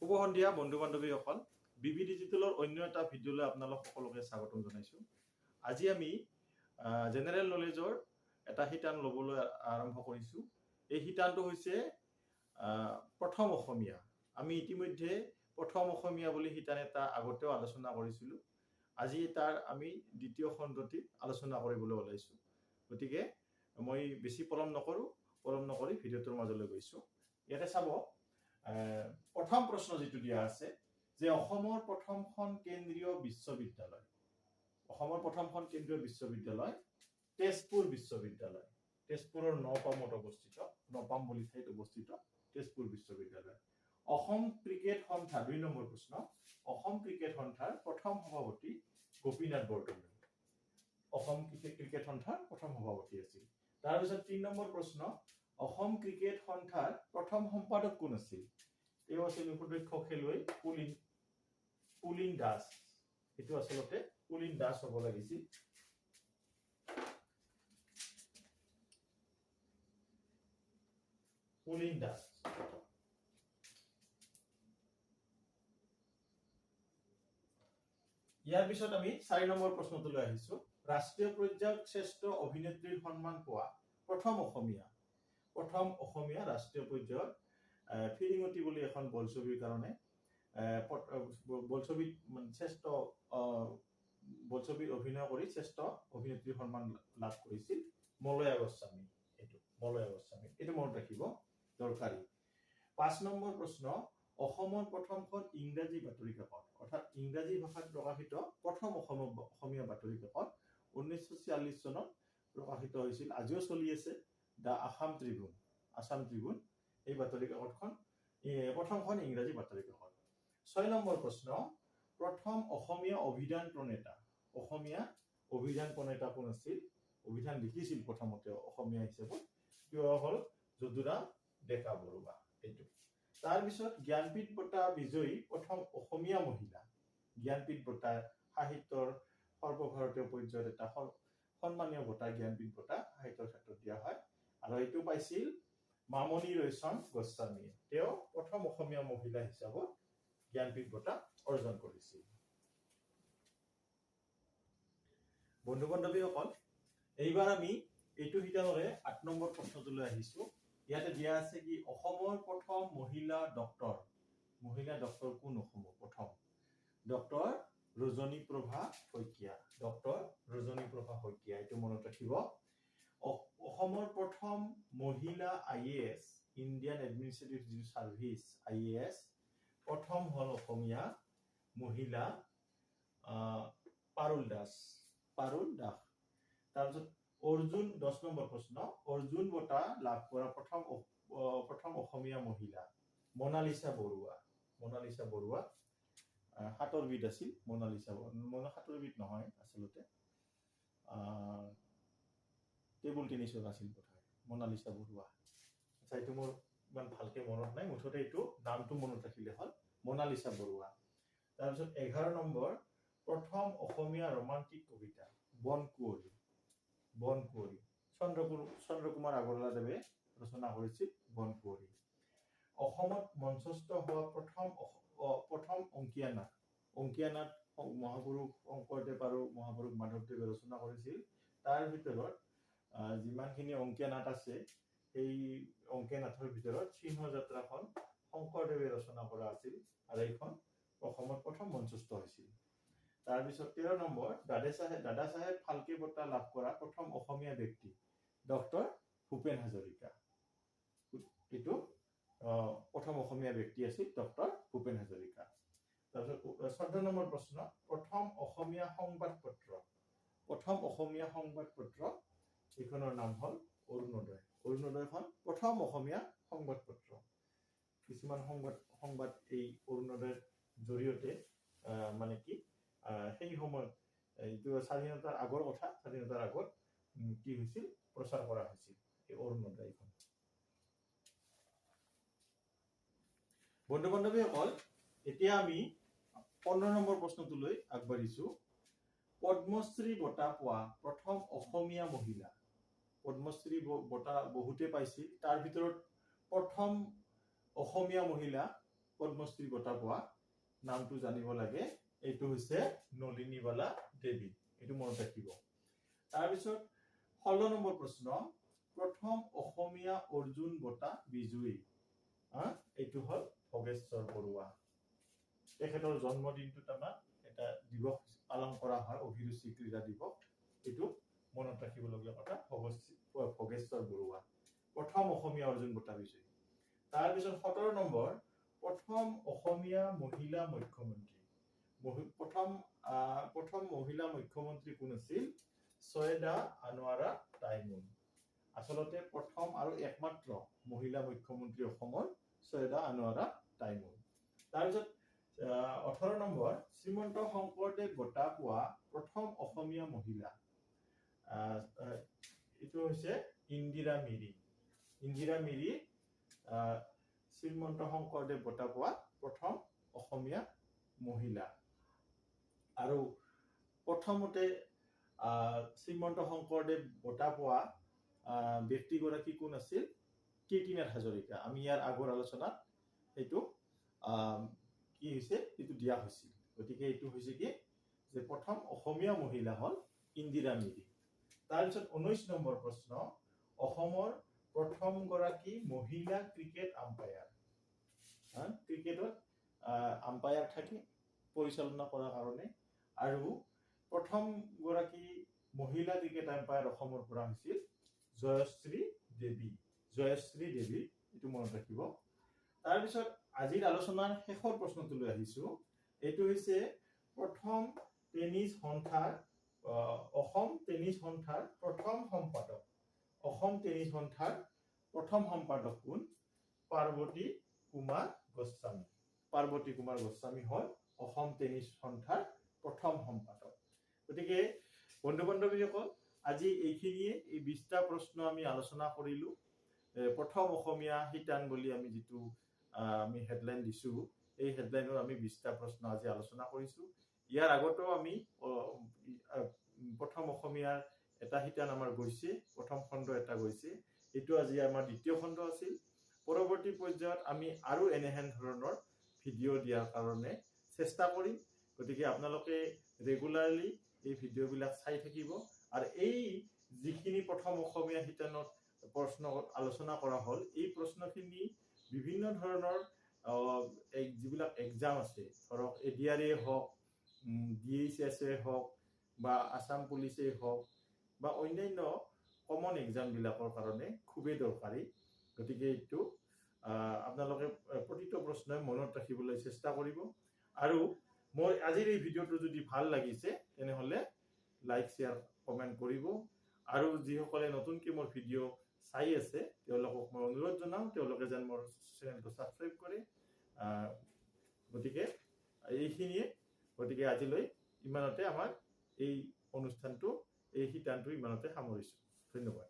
শুভ সন্ধিয়া বন্ধু বান্ধৱীসকল বিবি ডিজিটেলৰ অন্য এটা ভিডিঅ'লৈ আপোনালোক সকলোকে স্বাগতম জনাইছোঁ। আজি আমি জেনেৰেল নলেজৰ এটা শিতান ল'বলৈ আৰম্ভ কৰিছোঁ। এই শিতানটো হৈছে প্ৰথম অসমীয়া। আমি ইতিমধ্যে প্ৰথম অসমীয়া বুলি শিতান এটা আগতেও আলোচনা কৰিছিলোঁ। আজি তাৰ আমি দ্বিতীয় খণ্ডটি আলোচনা কৰিবলৈ ওলাইছোঁ। গতিকে মই বেছি পলম নকৰি ভিডিঅ'টোৰ মাজলৈ গৈছোঁ। ইয়াতে চাব প্ৰথম প্ৰশ্ন যেটো দিয়া আছে যে অসমৰ প্ৰথমখন কেন্দ্ৰীয় বিশ্ববিদ্যালয় তেজপুৰ বিশ্ববিদ্যালয়। তেজপুৰৰ নপামত অৱস্থিত, নপাম বুলি ঠাইত অৱস্থিত তেজপুৰ বিশ্ববিদ্যালয়। অসম ক্ৰিকেট সন্থা ২ নম্বৰ প্ৰশ্ন। অসম ক্ৰিকেট সন্থাৰ প্ৰথম সভাপতি গোপীনাথ বৰদলৈ। অসম ক্ৰিকেট সন্থাৰ প্ৰথম সভাপতি আছিল। তাৰপিছত ৩ নম্বৰ প্ৰশ্ন। অসম ক্ৰিকেট সন্থাৰ প্ৰথম সম্পাদক কোন আছিল? তেওঁ আছিল উপদক্ষ খেলুৱৈ পুলিন দাস। এটো আচলতে পুলিন দাস হ'ব লাগিছিল। পুলিন দাস। ইয়াৰ পিছত আমি ৪ নম্বৰ প্ৰশ্নটোলৈ আহিছো। ৰাষ্ট্ৰীয় পৰ্যায়ত শ্ৰেষ্ঠ অভিনেত্ৰীৰ সন্মান পোৱা প্ৰথম অসমীয়া ৰাষ্ট্ৰীয় পৰ্যায়ত ফিৰিঙতি বুলি এখন বোলছবিৰ কাৰণে বোলছবিত বোলছবিত অভিনয় কৰি শ্ৰেষ্ঠ অভিনেত্ৰীৰ সন্মান লাভ কৰিছিল মলয়া গোস্বামী। এইটো মনত ৰাখিব দৰকাৰী। ৫ নম্বৰ প্ৰশ্ন। অসমৰ প্ৰথমখন ইংৰাজী বাতৰি কাকত অৰ্থাৎ ইংৰাজী ভাষাত প্ৰকাশিত প্ৰথম অসমীয়া বাতৰি কাকত ১৯৪৬ চনত প্ৰকাশিত হৈছিল। আজিও চলি আছে দা আসাম ট্ৰিবিউন। এই বাতৰি কাকতখন প্ৰথমখন ইংৰাজী বাতৰি কাকত। ৬ নম্বৰ প্ৰশ্ন। প্ৰথম অসমীয়া অভিধান প্ৰণেতা কোন আছিল? অভিধান লিখিছিল প্ৰথমতে অসমীয়া হিচাপত তেওঁ হ'ল যদুৰাম ডেকা বৰুৱা। এইটো। তাৰপিছত জ্ঞানপীঠ বঁটা বিজয়ী প্ৰথম অসমীয়া মহিলা। জ্ঞানপীঠ বঁটা সাহিত্যৰ সৰ্বভাৰতীয় পৰ্যায়ত এটা সন্মানীয় বঁটা জ্ঞানপীঠ বঁটা সাহিত্যৰ ক্ষেত্ৰত দিয়া হয়। আৰু এইটো পাইছিল মামণি ৰয়ছম গোস্বামীয়ে। তেওঁ প্ৰথম অসমীয়া মহিলা হিচাপত জ্ঞানপীঠ বঁটা অৰ্জন কৰিছিল। বন্ধু বান্ধৱীসকল, এইবাৰ আমি এইটো শিতানৰে ৮ নম্বৰ প্ৰশ্নটোলৈ আহিছো। ইয়াতে দিয়া আছে কি অসমৰ প্ৰথম মহিলা ডক্টৰ কোন অসমৰ প্ৰথম? ডক্টৰ ৰজনীপ্ৰভা শইকীয়া। এইটো মনত ৰাখিব। অসমৰ প্ৰথম মহিলা IAS Indian administrative service IAS প্ৰথম হল অসমীয়া মহিলা পাৰুল দাস। তাৰপিছত অৰ্জুন ১০ নম্বৰ প্ৰশ্ন। অৰ্জুন বঁটা লাভ কৰা প্ৰথম অসমীয়া মহিলা মনালিসা বৰুৱা। সাঁতোৰবিদ আছিল সাঁতোৰবিদ নহয় আচলতে টেবুল টেনিছৰ আছিল মনালিসা বৰুৱা। আচ্ছা, এইটো মোৰ ইমান ভালকে মনত নাই, মুঠতে এইটো নামটো মনত ৰাখিলে হ'ল মনালিসা বৰুৱা। তাৰপিছত ১১ নম্বৰ। প্ৰথম অসমীয়া ৰোমান্টিক কবিতা বনকুঁৱৰী। চন্দ্ৰকুমাৰ আগৰৱালাদেৱে ৰচনা কৰিছিল বনকুঁৱৰী। অসমত মঞ্চস্থ হোৱা প্ৰথম অংকীয়া নাট মহাপুৰুষ শংকৰদেৱ আৰু মহাপুৰুষ মাধৱদেৱে ৰচনা কৰিছিল। তাৰ ভিতৰত যিমানখিনি অংকীয়া নাট আছে সেই অংকীয়া নাটৰ ভিতৰত সিংহযাত্ৰাখন শংকৰদেৱে ৰচনা কৰা আছিল আৰু এইখন অসমত প্ৰথম মঞ্চস্থ হৈছিল। তাৰপিছত ১৩ নম্বৰ। দাদা চাহেব ফাল্কে বঁটা লাভ কৰা প্ৰথম অসমীয়া ব্যক্তি ডক্টৰ ভূপেন হাজৰিকা। এইটো প্ৰথম অসমীয়া ব্যক্তি আছিল ডক্টৰ ভূপেন হাজৰিকা। তাৰপিছত ১৪ নম্বৰ প্ৰশ্ন। প্ৰথম অসমীয়া সংবাদ পত্ৰ এইখনৰ নাম হ'ল অৰুণোদয়। অৰুণোদয়খন প্ৰথম অসমীয়া সংবাদ পত্ৰ। কিছুমান সংবাদ এই অৰুণোদয়ৰ জৰিয়তে মানে কি সেই সময়ত এইটো স্বাধীনতাৰ আগৰ কথা, স্বাধীনতাৰ আগত কি হৈছিল প্ৰচাৰ কৰা হৈছিল এই অৰুণোদয়খন। বন্ধু বান্ধৱীসকল, এতিয়া আমি ১৫ নম্বৰ প্ৰশ্নটোলৈ আগবাঢ়িছো। পদ্মশ্ৰী বঁটা পোৱা প্ৰথম অসমীয়া মহিলা। পদ্মশ্ৰী বঁটা বহুতে পাইছিল, তাৰ ভিতৰত প্ৰথম অসমীয়া মহিলা পদ্মশ্ৰী বঁটা পোৱা নামটো জানিব লাগে এইটো হৈছে নলিনীবালা দেৱী এইটো মনত ৰাখিব তাৰপিছত 16 নম্বৰ প্ৰশ্ন প্ৰথম অসমীয়া অৰ্জুন বঁটা বিজয়ী এইটো হল ভগেশ্বৰ বৰুৱা তেখেতৰ জন্মদিনটোত আমাৰ এটা দিৱস পালন কৰা হয় অভিৰুচি ক্ৰীড়া দিৱস এইটো মনত ৰাখিবলগীয়া কথা ভগেশ্বৰ বৰুৱা প্ৰথম অসমীয়া অৰ্জুন বঁটা বিজয়ী তাৰপিছত 17 নম্বৰ প্ৰথম অসমীয়া মহিলা মুখ্যমন্ত্ৰী প্ৰথম মহিলা মুখ্যমন্ত্ৰী কোন আছিল সৈয়দা আনোৱাৰা টাইমুন আসলতে প্ৰথম আৰু একমাত্ৰ মহিলা মুখ্যমন্ত্ৰী অসমৰ সৈয়দা আনোৱাৰা টাইমুন তাৰপিছত 18 নম্বৰ শ্ৰীমন্ত শংকৰদেৱ বঁটা পোৱা প্ৰথম অসমীয়া মহিলা এইটো হৈছে ইন্দিৰা মিৰি শ্ৰীমন্ত শংকৰদেৱ বঁটা পোৱা প্ৰথম অসমীয়া মহিলা আৰু প্ৰথমতে শ্ৰীমন্ত শংকৰদেৱ বঁটা পোৱা ব্যক্তিগৰাকী কোন আছিল কীৰ্তিনাথ হাজৰিকা আমি ইয়াৰ আগৰ আলোচনাত এইটো কি হৈছে এইটো দিয়া হৈছিল গতিকে এইটো হৈছে কি যে প্ৰথম অসমীয়া মহিলা হল ইন্দিৰা মিৰি তাৰপিছত 19 নম্বৰ প্ৰশ্ন অসমৰ প্ৰথম গৰাকী মহিলা ক্ৰিকেট আম্পায়াৰ ক্ৰিকেটত আম্পায়াৰ থাকে পৰিচালনা কৰাৰ কাৰণে আৰু প্ৰথম গৰাকী মহিলা ক্ৰিকেট আম্পায়াৰ অসমৰ পৰা হৈছিল জয়শ্ৰী দেৱী এইটো মনত ৰাখিব তাৰপিছত আজিৰ আলোচনাৰ শেষৰ প্ৰশ্নটো লৈ আহিছো এইটো হৈছে প্ৰথম টেনিছ সন্থাৰ অসম টেনিছ সন্থাৰ প্ৰথম সম্পাদক কোন পাৰ্বতী কুমাৰ গোস্বামী হল অসম টেনিছ সন্থাৰ প্ৰথম সম্পাদক গতিকে বন্ধু বান্ধৱীসকল আজি এইখিনিয়ে এই 20টা প্ৰশ্ন আমি আলোচনা কৰিলো প্ৰথম অসমীয়া শিতান বুলি আমি যিটো আমি হেডলাইন দিছো এই হেডলাইনৰ আমি 20টা প্ৰশ্ন আজি আলোচনা কৰিছো ইয়াৰ আগতো আমি প্ৰথম অসমীয়াৰ এটা শিতান আমাৰ গৈছে প্ৰথম খণ্ড এটা গৈছে এইটো আজি আমাৰ দ্বিতীয় খণ্ড আছিল পৰৱৰ্তী পৰ্যায়ত আমি আৰু এনেহেন ধৰণৰ ভিডিঅ দিয়াৰ কাৰণে চেষ্টা কৰিম গতিকে আপোনালোকে ৰেগুলাৰলি এই ভিডিঅ'বিলাক চাই থাকিব আৰু এই যিখিনি প্ৰথম অসমীয়া শিতানত প্ৰশ্ন আলোচনা কৰা হ'ল এই প্ৰশ্নখিনি বিভিন্ন ধৰণৰ যিবিলাক এক্সাম আছে ধৰক এডিআৰএ হওক DHS হওক বা আসাম পুলিচে হওক বা অন্যান্য কমন এক্সামবিলাকৰ কাৰণে খুবেই দৰকাৰী গতিকে এইটো আপোনালোকে প্ৰতিটো প্ৰশ্নই মনত ৰাখিবলৈ চেষ্টা কৰিব আৰু মোৰ আজিৰ এই ভিডিঅ'টো যদি ভাল লাগিছে তেনেহলে লাইক শ্বেয়াৰ কমেণ্ট কৰিব আৰু যিসকলে নতুনকৈ মোৰ ভিডিঅ' চাই আছে তেওঁলোকক মই অনুৰোধ জনাওঁ তেওঁলোকে যেন মোৰ চেনেলটো ছাবস্ক্ৰাইব কৰে গতিকে এইখিনিয়ে গতিকে আজিলৈ ইমানতে আমাৰ এই অনুষ্ঠানটো এই শিতানটো ইমানতে সামৰিছোঁ ধন্যবাদ